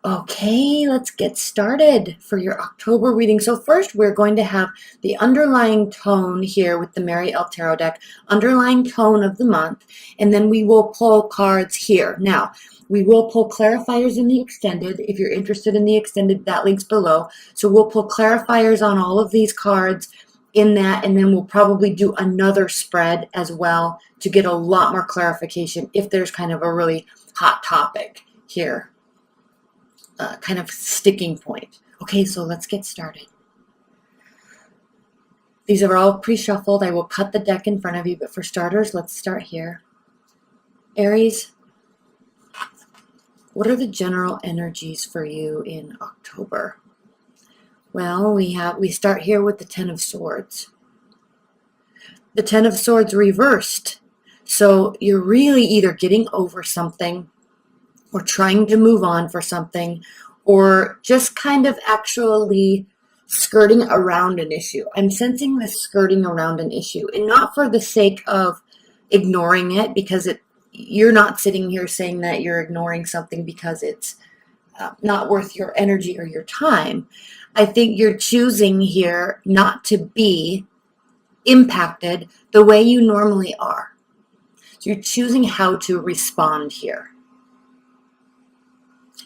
Okay, let's get started for your October reading. So first, we're going to have the underlying tone here with the Mary L. Tarot deck, underlying tone of the month, and then we will pull cards here. Now, we will pull clarifiers in the extended. If you're interested in the extended, that link's below. So we'll pull clarifiers on all of these cards in that, and then we'll probably do another spread as well to get a lot more clarification if there's kind of a really hot topic here. Kind of sticking point. Okay, so let's get started. These are all pre-shuffled. I will cut the deck in front of you, but for starters, let's start here. Aries, what are the general energies for you in October? Well, we start here with the Ten of Swords. The Ten of Swords reversed. So you're really either getting over something or trying to move on for something, or just kind of actually skirting around an issue. I'm sensing this skirting around an issue, and not for the sake of ignoring it, because you're not sitting here saying that you're ignoring something because it's not worth your energy or your time. I think you're choosing here not to be impacted the way you normally are. So you're choosing how to respond here.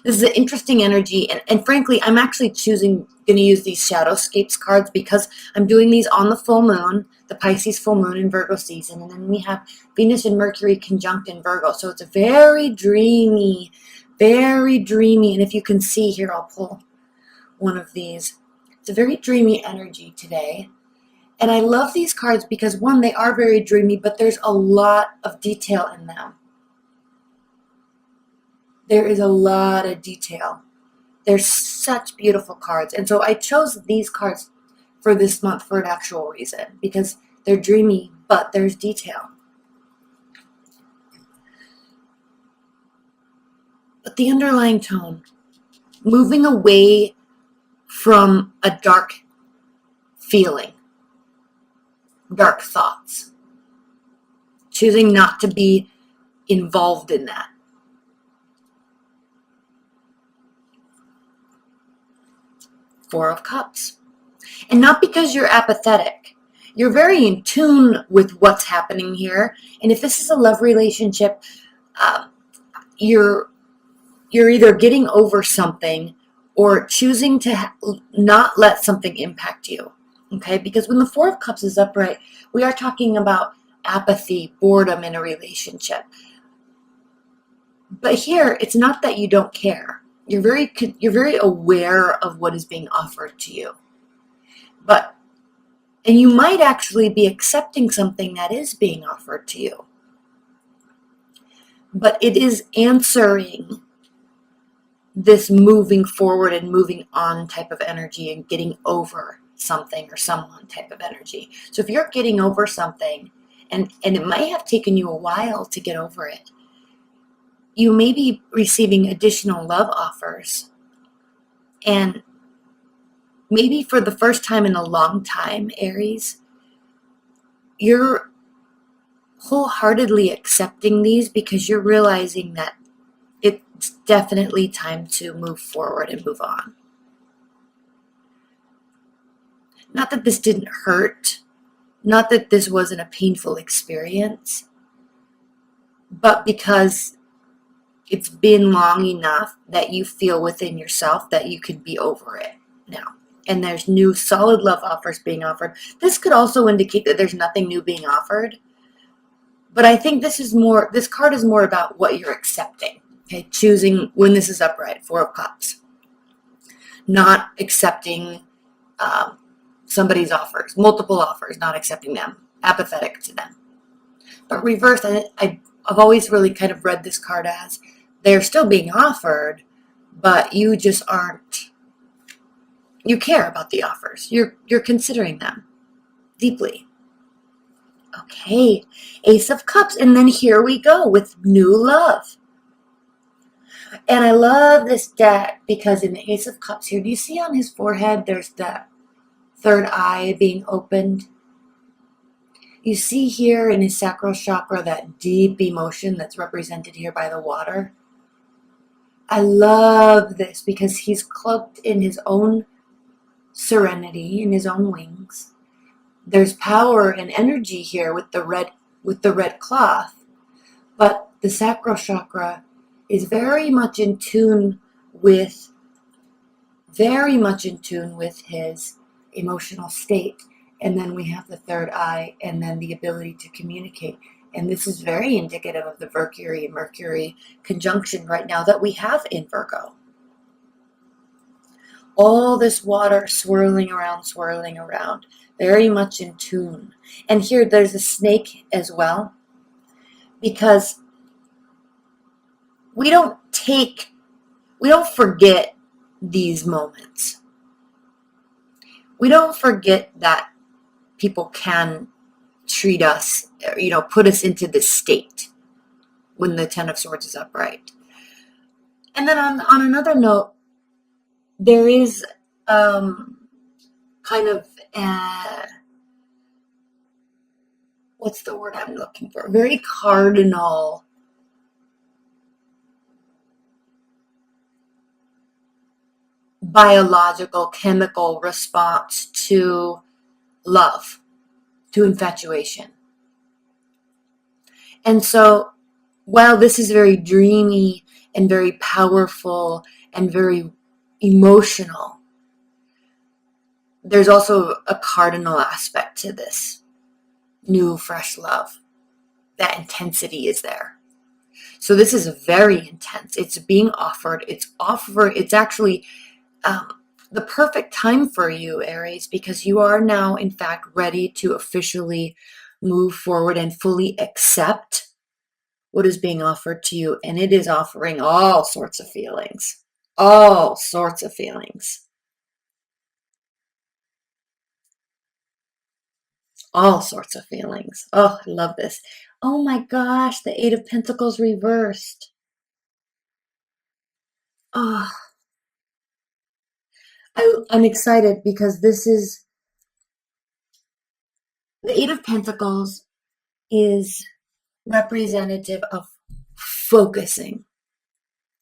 This is an interesting energy, and frankly, I'm actually going to use these Shadowscapes cards because I'm doing these on the full moon, the Pisces full moon in Virgo season, and then we have Venus and Mercury conjunct in Virgo, so it's a very dreamy, and if you can see here, I'll pull one of these. It's a very dreamy energy today, and I love these cards because, one, they are very dreamy, but there's a lot of detail in them. There is a lot of detail. They're such beautiful cards. And so I chose these cards for this month for an actual reason, because they're dreamy, but there's detail. But the underlying tone, moving away from a dark feeling, dark thoughts, choosing not to be involved in that. Four of Cups. And not because you're apathetic. You're very in tune with what's happening here. And if this is a love relationship, you're either getting over something or choosing to not let something impact you. Okay? Because when the Four of Cups is upright, we are talking about apathy, boredom in a relationship. But here, it's not that you don't care. You're very aware of what is being offered to you. And you might actually be accepting something that is being offered to you. But it is answering this moving forward and moving on type of energy and getting over something or someone type of energy. So if you're getting over something, and it might have taken you a while to get over it, you may be receiving additional love offers, and maybe for the first time in a long time, Aries, you're wholeheartedly accepting these because you're realizing that it's definitely time to move forward and move on. Not that this didn't hurt, not that this wasn't a painful experience, but because it's been long enough that you feel within yourself that you could be over it now. And there's new solid love offers being offered. This could also indicate that there's nothing new being offered. But I think this card is more about what you're accepting. Okay, choosing when this is upright, Four of Cups. Not accepting somebody's offers, multiple offers, not accepting them, apathetic to them. But reverse, I've always really kind of read this card as they're still being offered, but you just aren't, you care about the offers. You're considering them deeply. Okay, Ace of Cups, and then here we go with new love. And I love this deck because in the Ace of Cups here, do you see on his forehead there's that third eye being opened? You see here in his sacral chakra that deep emotion that's represented here by the water. I love this because he's cloaked in his own serenity, in his own wings. There's power and energy here with the red cloth, but the sacral chakra is very much in tune with his emotional state. And then we have the third eye, and then the ability to communicate. And this is very indicative of the Mercury conjunction right now that we have in Virgo. All this water swirling around, very much in tune. And here there's a snake as well, because we don't forget these moments. We don't forget that people can treat us, put us into this state when the Ten of Swords is upright. And then on another note, there is kind of what's the word I'm looking for? Very cardinal biological, chemical response to love, to infatuation. And so while this is very dreamy and very powerful and very emotional, there's also a cardinal aspect to this new, fresh love. That intensity is there. So this is very intense. It's being offered. It's actually the perfect time for you, Aries, because you are now, in fact, ready to officially move forward and fully accept what is being offered to you. And it is offering all sorts of feelings. All sorts of feelings. All sorts of feelings. Oh, I love this. Oh my gosh, the Eight of Pentacles reversed. Oh, I'm excited because this is the Eight of Pentacles is representative of focusing.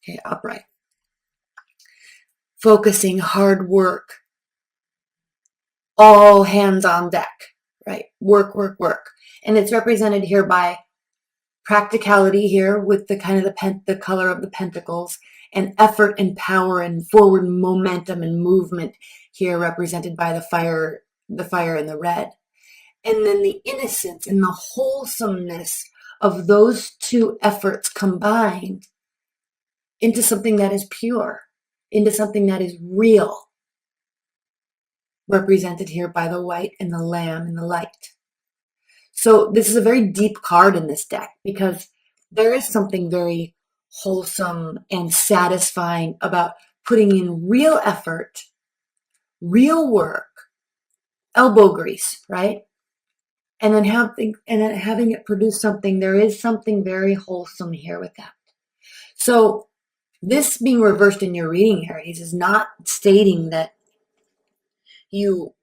Okay, upright. Focusing, hard work, all hands on deck, right? Work, work, work. And it's represented here by practicality here with the kind of the color of the pentacles, and effort and power and forward momentum and movement here represented by the fire and the red. And then the innocence and the wholesomeness of those two efforts combined into something that is pure, into something that is real, represented here by the white and the lamb and the light. So this is a very deep card in this deck because there is something very wholesome and satisfying about putting in real effort, real work, elbow grease, right? And then having it produce something. There is something very wholesome here with that. So this being reversed in your reading, Aries, is not stating that you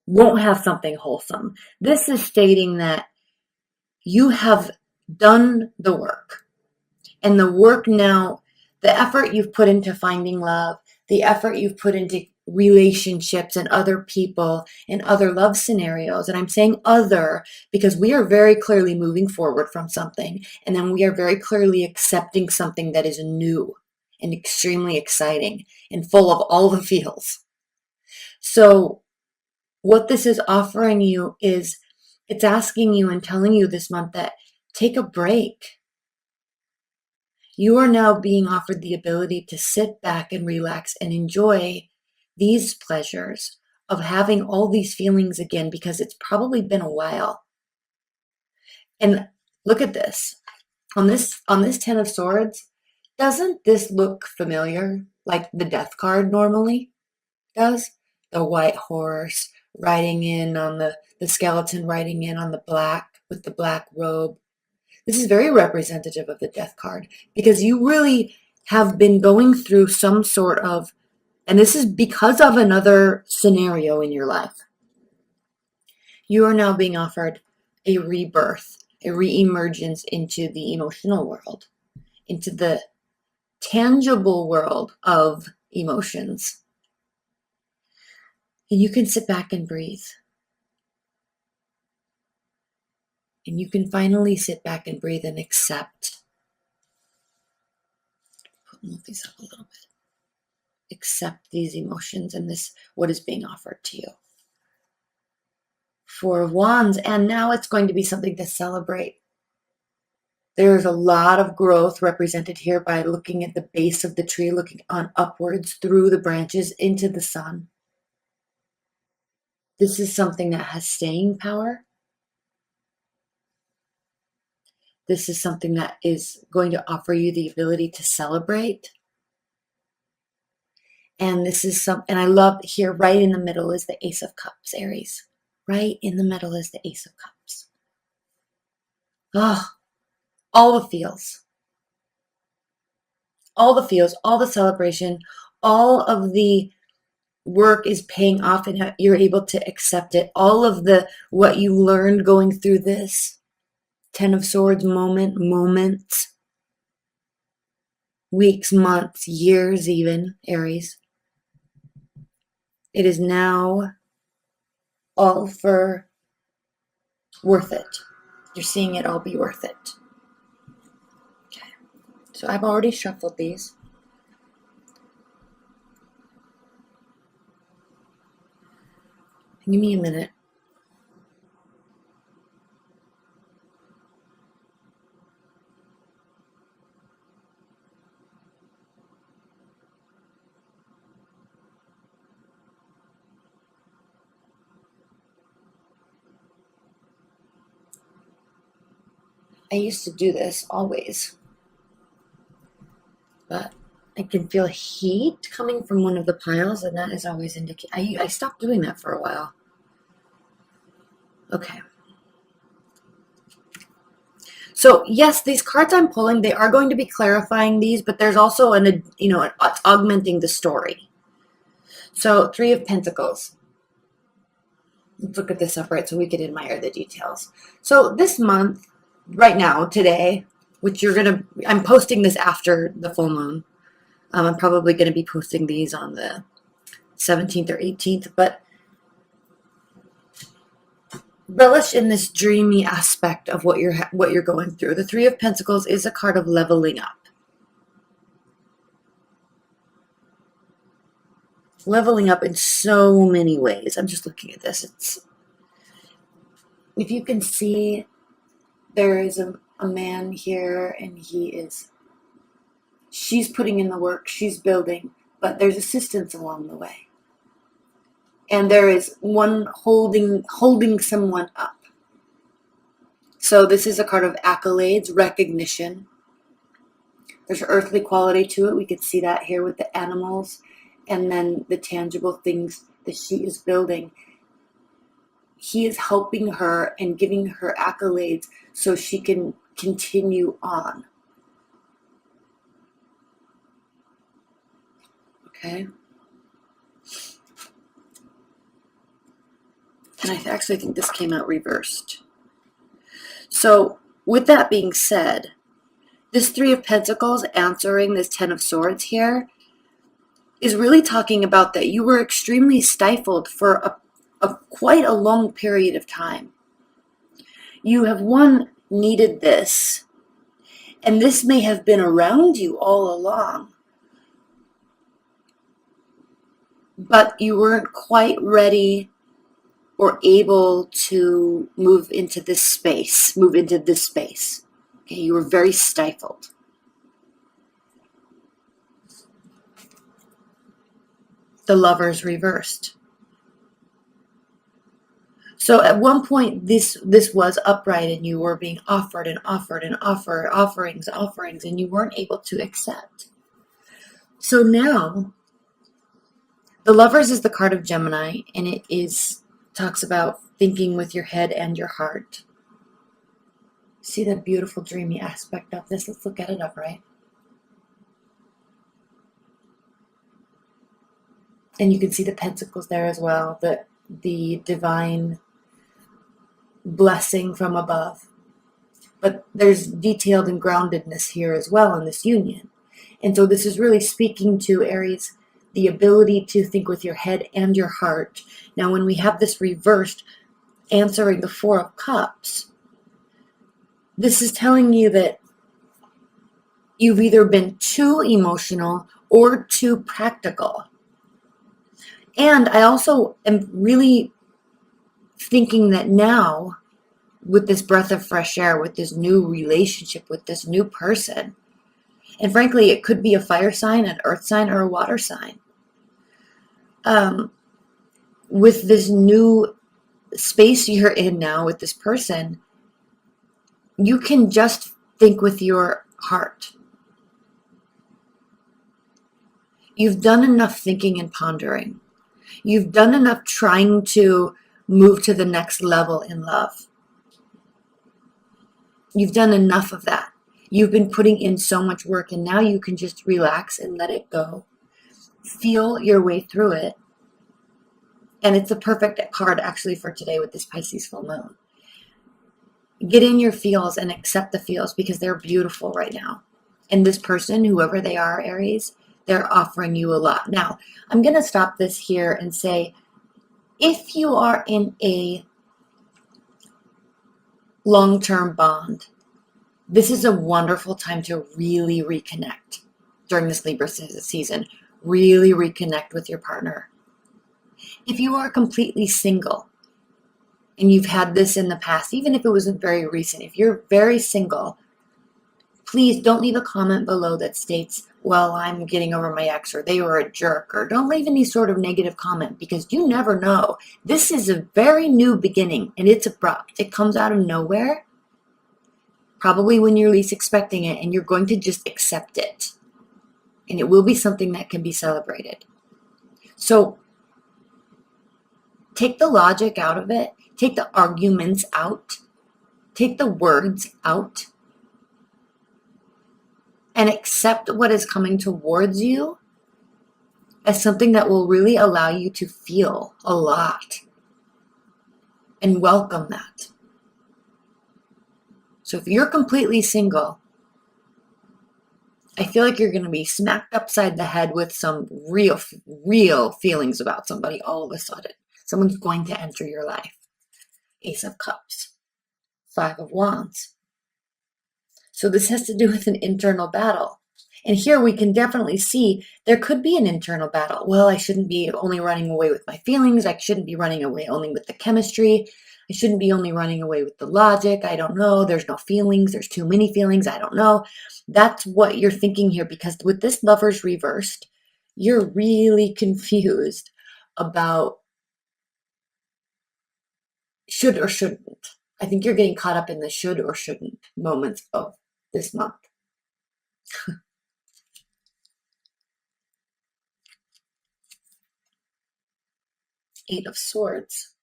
won't have something wholesome. This is stating that you have done the work. And the work now, the effort you've put into finding love, the effort you've put into relationships and other people and other love scenarios. And I'm saying other because we are very clearly moving forward from something. And then we are very clearly accepting something that is new and extremely exciting and full of all the feels. So what this is offering you is it's asking you and telling you this month that take a break. You are now being offered the ability to sit back and relax and enjoy these pleasures of having all these feelings again because it's probably been a while. And look at this. On this Ten of Swords, doesn't this look familiar like the Death card normally does? The white horse riding in on the skeleton riding in on the black with the black robe. This is very representative of the Death card because you really have been going through some sort of, and this is because of another scenario in your life. You are now being offered a rebirth, a re-emergence into the emotional world, into the tangible world of emotions. And you can sit back and breathe. And you can finally sit back and breathe and accept. Move these up a little bit. Accept these emotions and this, what is being offered to you. Four of Wands, and now it's going to be something to celebrate. There's a lot of growth represented here by looking at the base of the tree, looking on upwards through the branches into the sun. This is something that has staying power. This is something that is going to offer you the ability to celebrate. And this is and I love here, right in the middle is the Ace of Cups, Aries. Right in the middle is the Ace of Cups. Oh, all the feels. All the feels, all the celebration, all of the work is paying off and you're able to accept it. All of what you learned going through this Ten of Swords moments, weeks, months, years even, Aries. It is now all for worth it. You're seeing it all be worth it. Okay. So I've already shuffled these. Give me a minute. I used to do this always, but I can feel heat coming from one of the piles, and that is always indicating. I stopped doing that for a while. Okay. So yes, these cards I'm pulling, they are going to be clarifying these, but there's also it's augmenting the story. So Three of Pentacles. Let's look at this upright so we can admire the details. So this month, right now, today, which I'm posting this after the full moon. I'm probably going to be posting these on the 17th or 18th, but relish in this dreamy aspect of what you're going through. The Three of Pentacles is a card of leveling up. Leveling up in so many ways. I'm just looking at this. If you can see, there is a man here, and she's putting in the work, she's building, but there's assistance along the way. And there is one holding someone up. So this is a card of accolades, recognition. There's earthly quality to it. We can see that here with the animals and then the tangible things that she is building. He is helping her and giving her accolades so she can continue on. Okay. And I actually think this came out reversed. So with that being said, this Three of Pentacles answering this Ten of Swords here is really talking about that you were extremely stifled for quite a long period of time. You have needed this, and this may have been around you all along, but you weren't quite ready or able to move into this space. Okay, you were very stifled. The Lovers reversed. So at one point, this was upright, and you were being offered offerings, and you weren't able to accept. So now, the Lovers is the card of Gemini, and it talks about thinking with your head and your heart. See the beautiful dreamy aspect of this? Let's look at it upright. And you can see the pentacles there as well, the divine blessing from above. But there's detailed and groundedness here as well in this union. And so this is really speaking to Aries, the ability to think with your head and your heart. Now, when we have this reversed, answering the Four of Cups, this is telling you that you've either been too emotional or too practical. And I also am really thinking that now, with this breath of fresh air, with this new relationship, with this new person, and frankly, it could be a fire sign, an earth sign, or a water sign. With this new space you're in now with this person, you can just think with your heart. You've done enough thinking and pondering. You've done enough trying to move to the next level in love. You've done enough of that. You've been putting in so much work, and now you can just relax and let it go. Feel your way through it. And it's the perfect card actually for today with this Pisces full moon. Get in your feels and accept the feels because they're beautiful right now. And this person, whoever they are, Aries, they're offering you a lot. Now, I'm going to stop this here and say, if you are in a long-term bond, this is a wonderful time to really reconnect during this Libra season. Really reconnect with your partner. If you are completely single and you've had this in the past, even if it wasn't very recent, if you're very single, please don't leave a comment below that states, well, I'm getting over my ex, or they were a jerk, or don't leave any sort of negative comment because you never know. This is a very new beginning and it's abrupt. It comes out of nowhere, probably when you're least expecting it, and you're going to just accept it. And it will be something that can be celebrated. So take the logic out of it. Take the arguments out. Take the words out. And accept what is coming towards you as something that will really allow you to feel a lot. And welcome that. So if you're completely single, I feel like you're going to be smacked upside the head with some real feelings about somebody all of a sudden. Someone's going to enter your life. Ace of Cups. Five of Wands. So this has to do with an internal battle. And here we can definitely see there could be an internal battle. Well, I shouldn't be only running away with my feelings. I shouldn't be running away only with the chemistry. I shouldn't be only running away with the logic. I don't know. There's no feelings. There's too many feelings. I don't know. That's what you're thinking here, because with this Lovers reversed, you're really confused about should or shouldn't. I think you're getting caught up in the should or shouldn't moments of this month. Eight of Swords.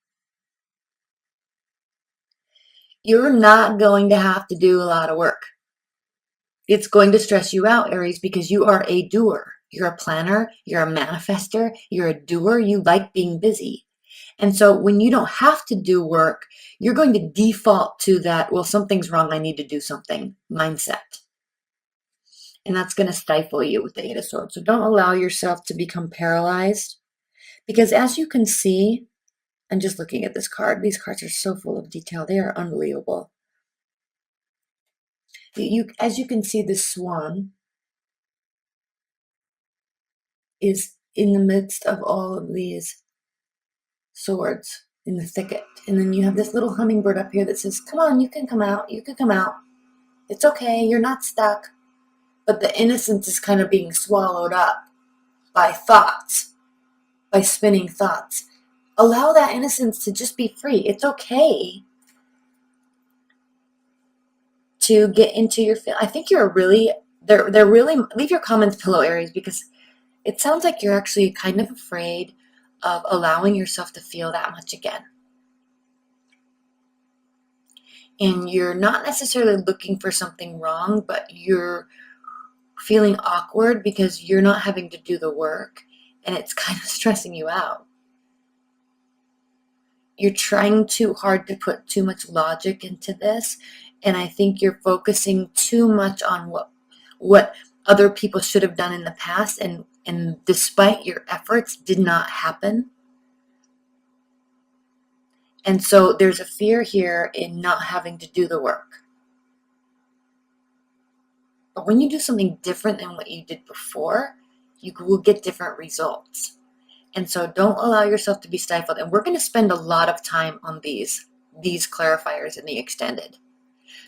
You're not going to have to do a lot of work. It's going to stress you out, Aries, because you are a doer. You're a planner. You're a manifester. You're a doer. You like being busy. And so when you don't have to do work, you're going to default to that, well, something's wrong, I need to do something mindset. And that's going to stifle you with the Eight of Swords. So don't allow yourself to become paralyzed. Because as you can see, I'm just looking at this card. These cards are so full of detail. They are unbelievable. As you can see, the swan is in the midst of all of these swords in the thicket. And then you have this little hummingbird up here that says, come on, you can come out. You can come out. It's okay. You're not stuck. But the innocence is kind of being swallowed up by thoughts, by spinning thoughts. Allow that innocence to just be free. It's okay to get into your feel. I think you're really, they're really, leave your comments below, Aries, because it sounds like you're actually kind of afraid of allowing yourself to feel that much again. And you're not necessarily looking for something wrong, but you're feeling awkward because you're not having to do the work, and it's kind of stressing you out. You're trying too hard to put too much logic into this, and I think you're focusing too much on what other people should have done in the past, and despite your efforts did not happen. And so there's a fear here in not having to do the work. But when you do something different than what you did before, you will get different results. And so don't allow yourself to be stifled. And we're going to spend a lot of time on these clarifiers in the extended.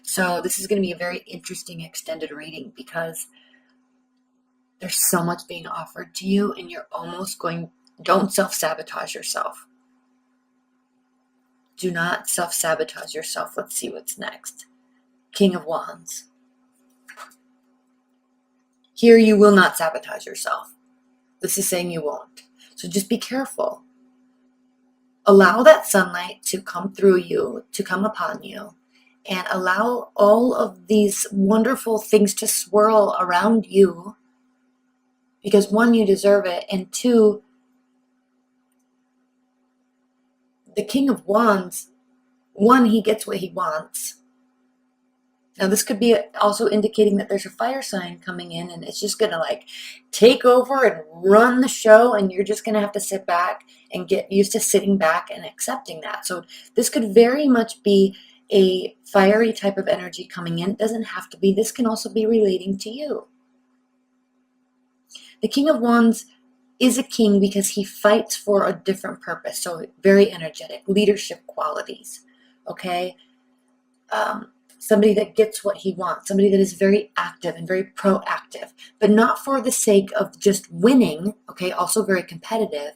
So this is going to be a very interesting extended reading because there's so much being offered to you and you're almost going, don't self-sabotage yourself. Do not self-sabotage yourself. Let's see what's next. King of Wands. Here you will not sabotage yourself. This is saying you won't. So just be careful. Allow that sunlight to come through you, to come upon you, and allow all of these wonderful things to swirl around you because one, you deserve it, and two, the King of Wands, one, he gets what he wants. Now this could be also indicating that there's a fire sign coming in and it's just going to like take over and run the show, and you're just going to have to sit back and get used to sitting back and accepting that. So this could very much be a fiery type of energy coming in. It doesn't have to be. This can also be relating to you. The King of Wands is a king because he fights for a different purpose. So very energetic, leadership qualities, okay? Somebody that gets what he wants, somebody that is very active and very proactive, but not for the sake of just winning, okay? Also very competitive,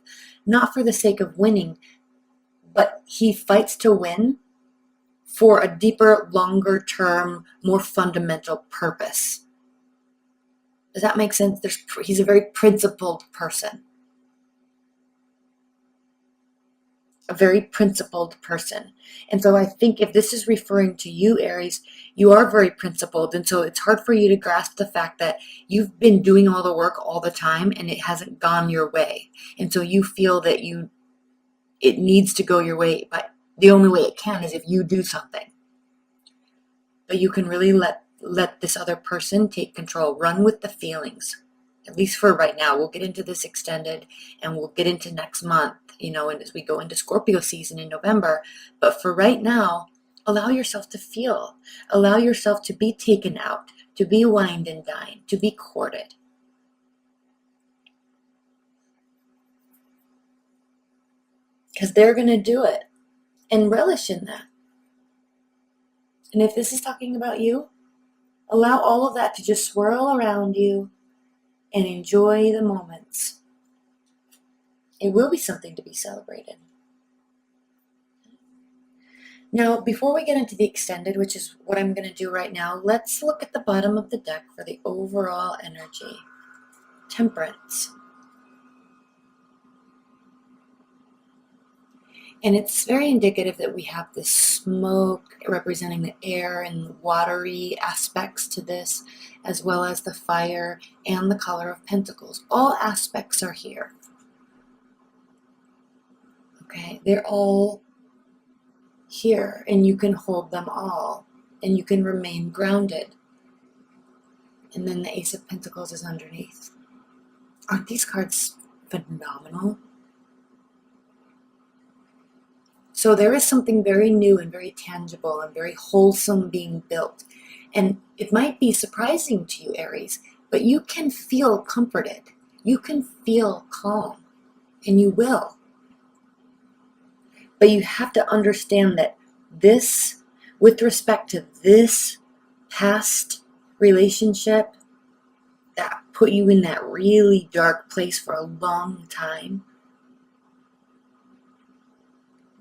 not for the sake of winning, but he fights to win for a deeper, longer term, more fundamental purpose. Does that make sense? He's a very principled person. A very principled person. And so I think if this is referring to you, Aries, you are very principled. And so it's hard for you to grasp the fact that you've been doing all the work all the time and it hasn't gone your way. And so you feel that it needs to go your way, but the only way it can is if you do something. But you can really let this other person take control. Run with the feelings, at least for right now. We'll get into this extended and we'll get into next month, and as we go into Scorpio season in November. But for right now, allow yourself to feel. Allow yourself to be taken out, to be wined and dined, to be courted. Because they're going to do it and relish in that. And if this is talking about you, allow all of that to just swirl around you and enjoy the moments. It will be something to be celebrated. Now, before we get into the extended, which is what I'm going to do right now, let's look at the bottom of the deck for the overall energy. Temperance. And it's very indicative that we have this smoke representing the air and watery aspects to this, as well as the fire and the color of pentacles. All aspects are here. Okay, they're all here, and you can hold them all, and you can remain grounded. And then the Ace of Pentacles is underneath. Aren't these cards phenomenal? So there is something very new and very tangible and very wholesome being built. And it might be surprising to you, Aries, but you can feel comforted. You can feel calm, and you will. But you have to understand that this, with respect to this past relationship that put you in that really dark place for a long time,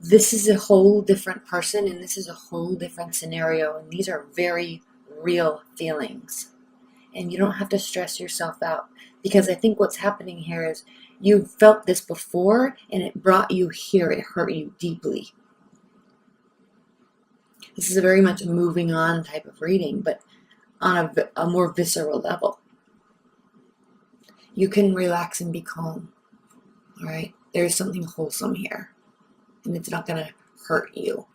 this is a whole different person, and this is a whole different scenario, and these are very real feelings. And you don't have to stress yourself out, because I think what's happening here is you've felt this before, and it brought you here. It hurt you deeply. This is a very much a moving on type of reading, but on a more visceral level. You can relax and be calm, all right? There's something wholesome here, and it's not going to hurt you.